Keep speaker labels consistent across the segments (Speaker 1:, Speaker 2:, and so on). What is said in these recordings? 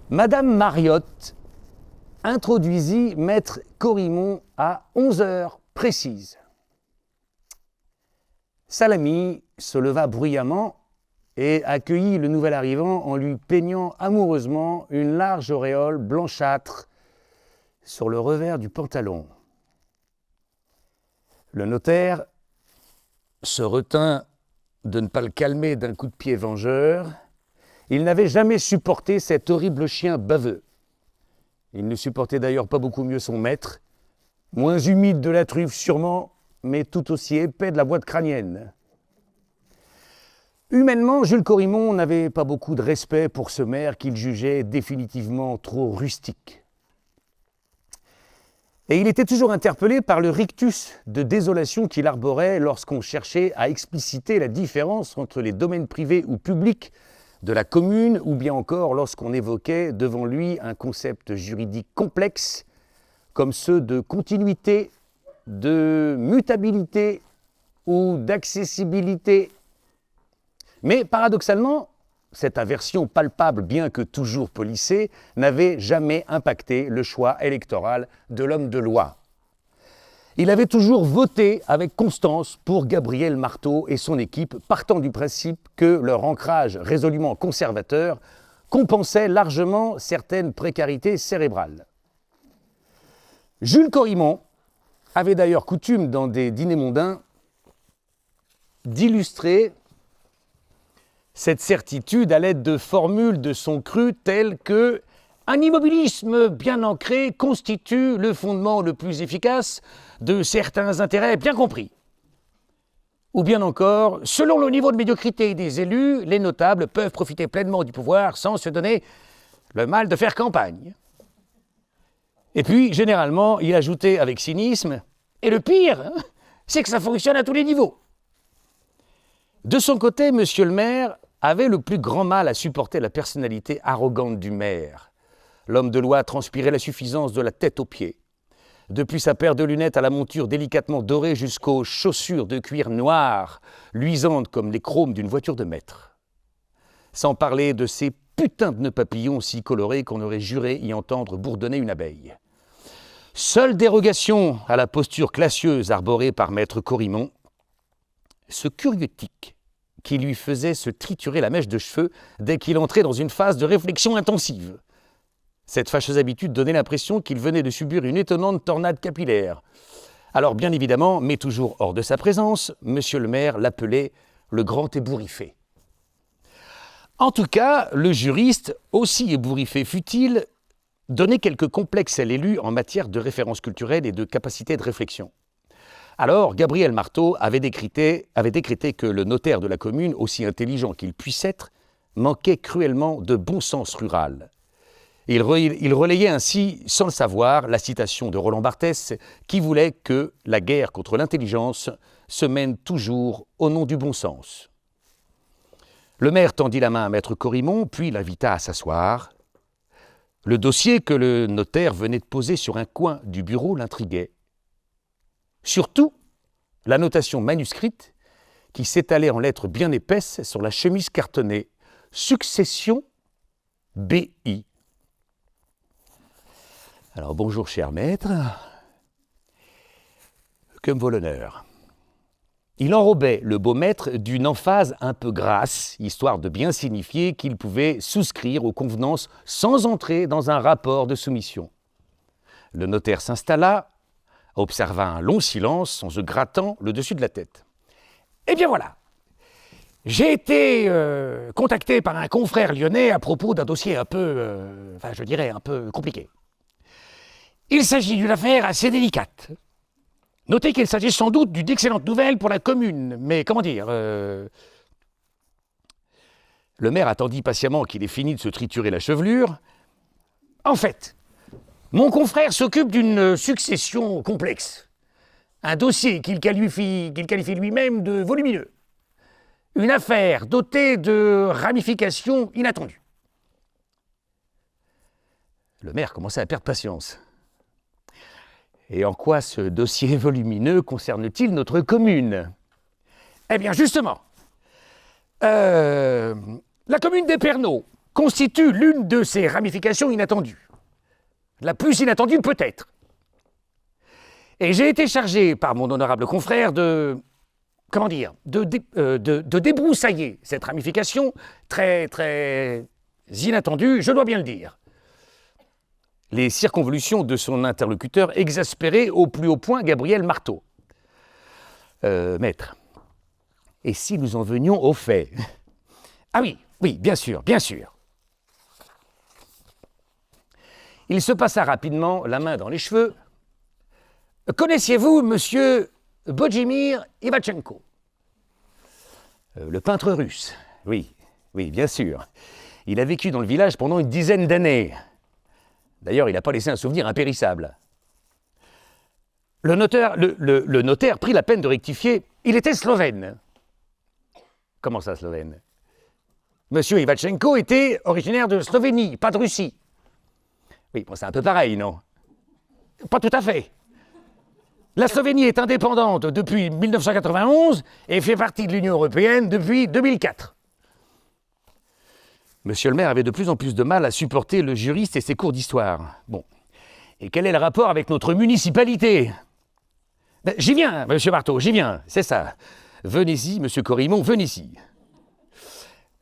Speaker 1: Madame Mariotte introduisit maître Corrimon à 11 heures précises. Salami se leva bruyamment et accueillit le nouvel arrivant en lui peignant amoureusement une large auréole blanchâtre sur le revers du pantalon. Le notaire se retint de ne pas le calmer d'un coup de pied vengeur. Il n'avait jamais supporté cet horrible chien baveux. Il ne supportait d'ailleurs pas beaucoup mieux son maître, moins humide de la truffe sûrement, mais tout aussi épais de la boîte crânienne. Humainement, Jules Corrimon n'avait pas beaucoup de respect pour ce maire qu'il jugeait définitivement trop rustique. Et il était toujours interpellé par le rictus de désolation qu'il arborait lorsqu'on cherchait à expliciter la différence entre les domaines privés ou publics de la commune, ou bien encore lorsqu'on évoquait devant lui un concept juridique complexe, comme ceux de continuité, de mutabilité ou d'accessibilité. Mais paradoxalement, cette aversion palpable, bien que toujours polissée, n'avait jamais impacté le choix électoral de l'homme de loi. Il avait toujours voté avec constance pour Gabriel Marteau et son équipe, partant du principe que leur ancrage résolument conservateur compensait largement certaines précarités cérébrales. Jules Corrimon avait d'ailleurs coutume, dans des dîners mondains, d'illustrer cette certitude à l'aide de formules de son cru telles que « un immobilisme bien ancré constitue le fondement le plus efficace de certains intérêts bien compris ». Ou bien encore « selon le niveau de médiocrité des élus, les notables peuvent profiter pleinement du pouvoir sans se donner le mal de faire campagne ». Et puis, généralement, il ajoutait avec cynisme « et le pire, c'est que ça fonctionne à tous les niveaux ». De son côté, monsieur le maire avait le plus grand mal à supporter la personnalité arrogante du maire. L'homme de loi transpirait la suffisance de la tête aux pieds. Depuis sa paire de lunettes à la monture délicatement dorée jusqu'aux chaussures de cuir noir, luisantes comme les chromes d'une voiture de maître. Sans parler de ces putains de nœuds papillons si colorés qu'on aurait juré y entendre bourdonner une abeille. Seule dérogation à la posture classieuse arborée par maître Corrimon, ce curieux tic qui lui faisait se triturer la mèche de cheveux dès qu'il entrait dans une phase de réflexion intensive. Cette fâcheuse habitude donnait l'impression qu'il venait de subir une étonnante tornade capillaire. Alors bien évidemment, mais toujours hors de sa présence, monsieur le maire l'appelait le grand ébouriffé. En tout cas, le juriste, aussi ébouriffé fut-il, donnait quelques complexes à l'élu en matière de référence culturelle et de capacité de réflexion. Alors, Gabriel Marteau avait décrété que le notaire de la commune, aussi intelligent qu'il puisse être, manquait cruellement de bon sens rural. Il relayait ainsi, sans le savoir, la citation de Roland Barthès qui voulait que la guerre contre l'intelligence se mène toujours au nom du bon sens. Le maire tendit la main à maître Corrimon, puis l'invita à s'asseoir. Le dossier que le notaire venait de poser sur un coin du bureau l'intriguait. Surtout, la notation manuscrite qui s'étalait en lettres bien épaisses sur la chemise cartonnée « Succession BI ». Alors bonjour cher maître, que me vaut l'honneur. Il enrobait le beau maître d'une emphase un peu grasse, histoire de bien signifier qu'il pouvait souscrire aux convenances sans entrer dans un rapport de soumission. Le notaire s'installa, observa un long silence en se grattant le dessus de la tête. Eh bien voilà, j'ai été contacté par un confrère lyonnais à propos d'un dossier un peu compliqué. Il s'agit d'une affaire assez délicate. Notez qu'il s'agit sans doute d'une excellente nouvelle pour la commune, mais comment dire Le maire attendit patiemment qu'il ait fini de se triturer la chevelure. En fait, mon confrère s'occupe d'une succession complexe. Un dossier qu'il qualifie lui-même de volumineux. Une affaire dotée de ramifications inattendues. Le maire commençait à perdre patience. Et en quoi ce dossier volumineux concerne-t-il notre commune ? Eh bien justement, la commune d'Épernon constitue l'une de ces ramifications inattendues. La plus inattendue peut-être. Et j'ai été chargé par mon honorable confrère de débroussailler cette ramification très, très inattendue, je dois bien le dire. Les circonvolutions de son interlocuteur exaspéraient au plus haut point Gabriel Marteau. Maître, et si nous en venions aux faits? Ah oui, bien sûr, bien sûr. Il se passa rapidement la main dans les cheveux. Connaissiez-vous monsieur Bodjimir Ivachenko? Le peintre russe, oui, bien sûr. Il a vécu dans le village pendant une dizaine d'années. D'ailleurs, il n'a pas laissé un souvenir impérissable. Le notaire prit la peine de rectifier. Il était slovène. Comment ça, slovène? Monsieur Ivachenko était originaire de Slovénie, pas de Russie. Oui, bon, c'est un peu pareil, non? Pas tout à fait. La Slovénie est indépendante depuis 1991 et fait partie de l'Union européenne depuis 2004. Monsieur le maire avait de plus en plus de mal à supporter le juriste et ses cours d'histoire. Bon. Et quel est le rapport avec notre municipalité? J'y viens, monsieur Marteau, j'y viens, c'est ça. Venez-y, monsieur Corrimon, venez-y.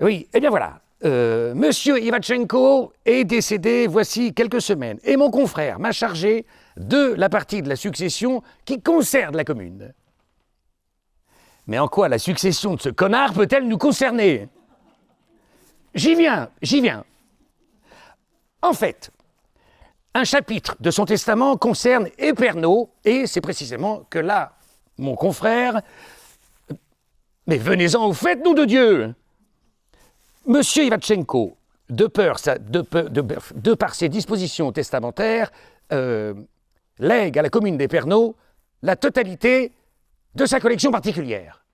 Speaker 1: Oui, eh bien voilà. Monsieur Ivachenko est décédé voici quelques semaines. Et mon confrère m'a chargé de la partie de la succession qui concerne la commune. Mais en quoi la succession de ce connard peut-elle nous concerner? J'y viens. En fait, un chapitre de son testament concerne Épernon, et c'est précisément que là, mon confrère... Mais venez-en au fait, nom de Dieu! Monsieur Ivachenko, de par ses dispositions testamentaires, lègue à la commune d'Épernon la totalité de sa collection particulière.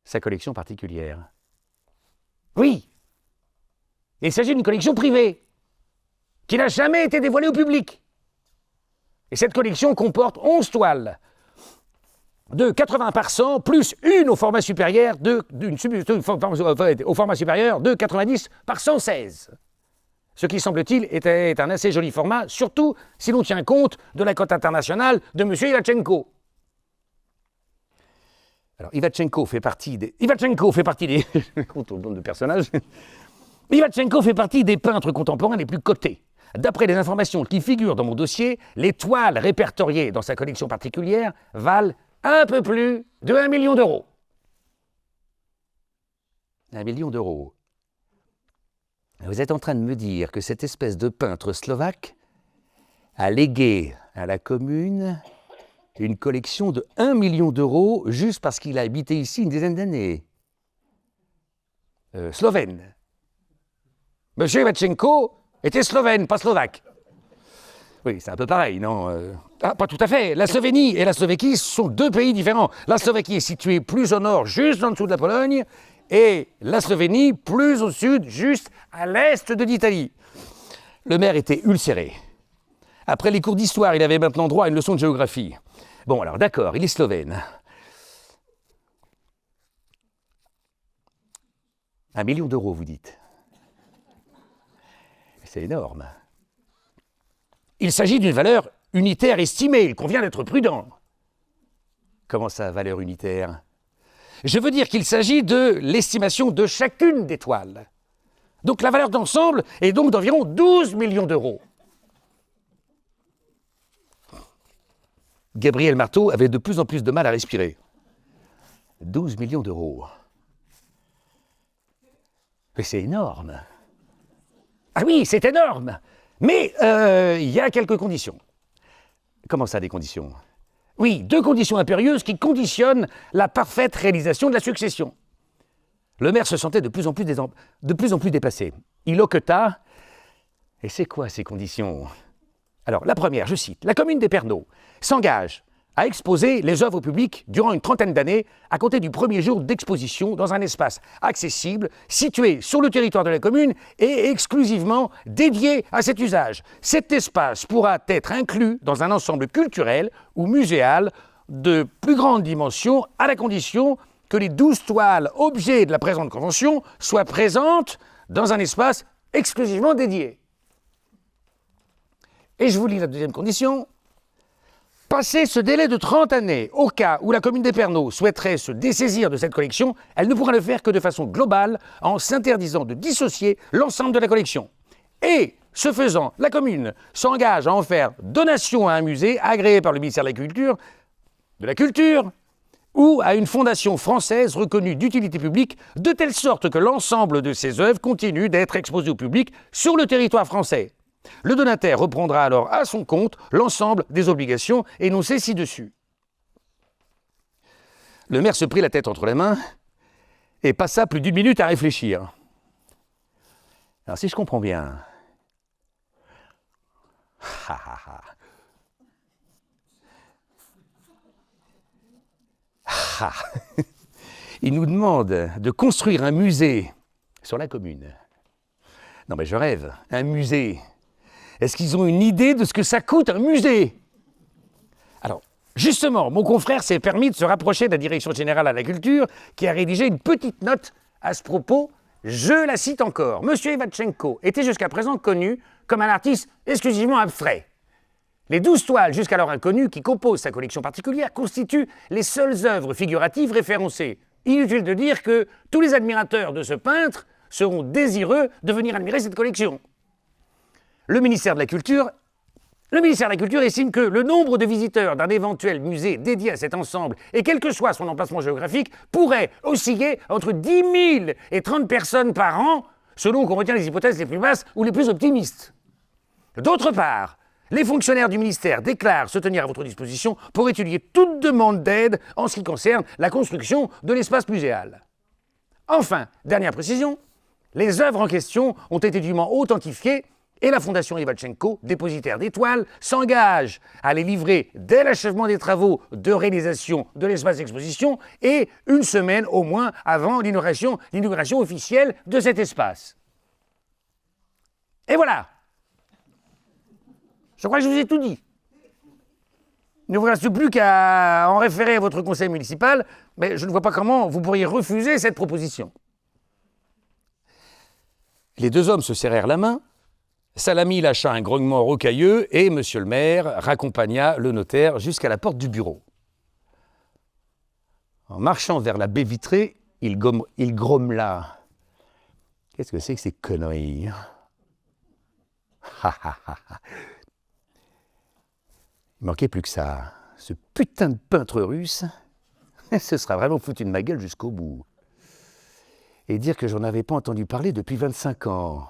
Speaker 1: Sa collection particulière. Oui. Il s'agit d'une collection privée, qui n'a jamais été dévoilée au public. Et cette collection comporte 11 toiles, de 80 par 100, plus une au format supérieur de 90 par 116. Ce qui, semble-t-il, était un assez joli format, surtout si l'on tient compte de la cote internationale de M. Ivachenko. Alors, Ivachenko fait partie des... Ivachenko fait partie des peintres contemporains les plus cotés. D'après les informations qui figurent dans mon dossier, les toiles répertoriées dans sa collection particulière valent un peu plus de 1 million d'euros. 1 million d'euros. Vous êtes en train de me dire que cette espèce de peintre slovaque a légué à la commune une collection de 1 million d'euros juste parce qu'il a habité ici une dizaine d'années. Slovène. Monsieur Ivachenko était slovène, pas slovaque. Oui, c'est un peu pareil, non? Pas tout à fait. La Slovénie et la Slovaquie sont deux pays différents. La Slovaquie est située plus au nord, juste en dessous de la Pologne, et la Slovénie plus au sud, juste à l'est de l'Italie. Le maire était ulcéré. Après les cours d'histoire, il avait maintenant droit à une leçon de géographie. Bon, alors d'accord, il est slovène. 1 million d'euros, vous dites. C'est énorme. Il s'agit d'une valeur unitaire estimée, il convient d'être prudent. Comment ça, valeur unitaire? Je veux dire qu'il s'agit de l'estimation de chacune des toiles. Donc la valeur d'ensemble est donc d'environ 12 millions d'euros. Gabriel Marteau avait de plus en plus de mal à respirer. 12 millions d'euros. Mais c'est énorme. Ah oui, c'est énorme. Mais il y a quelques conditions. Comment ça, des conditions? Oui, 2 conditions impérieuses qui conditionnent la parfaite réalisation de la succession. Le maire se sentait de plus en plus dépassé. Il hoqueta. Et c'est quoi ces conditions? Alors, la première, je cite, « La commune d'Épernon s'engage à exposer les œuvres publiques durant une trentaine d'années à compter du premier jour d'exposition dans un espace accessible, situé sur le territoire de la commune et exclusivement dédié à cet usage. Cet espace pourra être inclus dans un ensemble culturel ou muséal de plus grande dimension à la condition que les 12 toiles objets de la présente convention soient présentes dans un espace exclusivement dédié. Et je vous lis la deuxième condition. Passé ce délai de 30 années, au cas où la commune d'Épernon souhaiterait se dessaisir de cette collection, elle ne pourra le faire que de façon globale, en s'interdisant de dissocier l'ensemble de la collection. Et, ce faisant, la commune s'engage à en faire donation à un musée agréé par le ministère de la Culture, ou à une fondation française reconnue d'utilité publique, de telle sorte que l'ensemble de ses œuvres continue d'être exposées au public sur le territoire français. Le donataire reprendra alors à son compte l'ensemble des obligations énoncées ci-dessus. Le maire se prit la tête entre les mains et passa plus d'1 minute à réfléchir. Alors si je comprends bien, il nous demande de construire un musée sur la commune. Non mais je rêve, un musée. Est-ce qu'ils ont une idée de ce que ça coûte un musée? Alors, justement, mon confrère s'est permis de se rapprocher de la Direction générale à la culture qui a rédigé une petite note à ce propos. Je la cite encore. Monsieur Ivatchenko était jusqu'à présent connu comme un artiste exclusivement abstrait. Les 12 toiles jusqu'alors inconnues qui composent sa collection particulière constituent les seules œuvres figuratives référencées. Inutile de dire que tous les admirateurs de ce peintre seront désireux de venir admirer cette collection. Le ministère de la Culture estime que le nombre de visiteurs d'un éventuel musée dédié à cet ensemble, et quel que soit son emplacement géographique, pourrait osciller entre 10 000 et 30 personnes par an, selon qu'on retient les hypothèses les plus basses ou les plus optimistes. D'autre part, les fonctionnaires du ministère déclarent se tenir à votre disposition pour étudier toute demande d'aide en ce qui concerne la construction de l'espace muséal. Enfin, dernière précision, les œuvres en question ont été dûment authentifiées et la Fondation Ivatchenko, dépositaire des toiles, s'engage à les livrer dès l'achèvement des travaux de réalisation de l'espace d'exposition et 1 semaine au moins avant l'inauguration officielle de cet espace. Et voilà! Je crois que je vous ai tout dit. Il ne vous reste plus qu'à en référer à votre conseil municipal, mais je ne vois pas comment vous pourriez refuser cette proposition. Les 2 hommes se serrèrent la main. Salami lâcha un grognement rocailleux et M. le maire raccompagna le notaire jusqu'à la porte du bureau. En marchant vers la baie vitrée, il grommela. « Qu'est-ce que c'est que ces conneries ?» Il manquait plus que ça. Ce putain de peintre russe, ce sera vraiment foutu de ma gueule jusqu'au bout. Et dire que j'en avais pas entendu parler depuis 25 ans.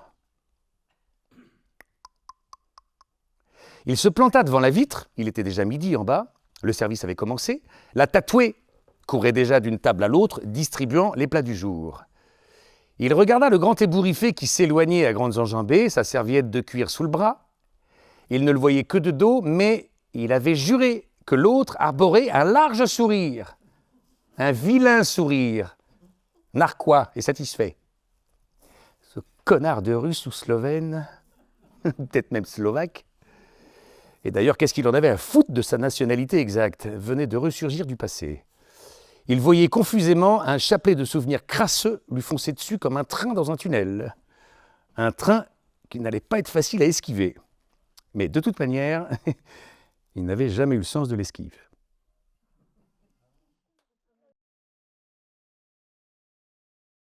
Speaker 1: Il se planta devant la vitre, il était déjà midi en bas, le service avait commencé, la tatouée courait déjà d'une table à l'autre, distribuant les plats du jour. Il regarda le grand ébouriffé qui s'éloignait à grandes enjambées, sa serviette de cuir sous le bras. Il ne le voyait que de dos, mais il avait juré que l'autre arborait un large sourire, un vilain sourire, narquois et satisfait. Ce connard de Russe ou Slovène, peut-être même Slovaque, et d'ailleurs, qu'est-ce qu'il en avait à foutre de sa nationalité exacte, venait de ressurgir du passé. Il voyait confusément un chapelet de souvenirs crasseux lui foncer dessus comme un train dans un tunnel. Un train qui n'allait pas être facile à esquiver. Mais de toute manière, il n'avait jamais eu le sens de l'esquive.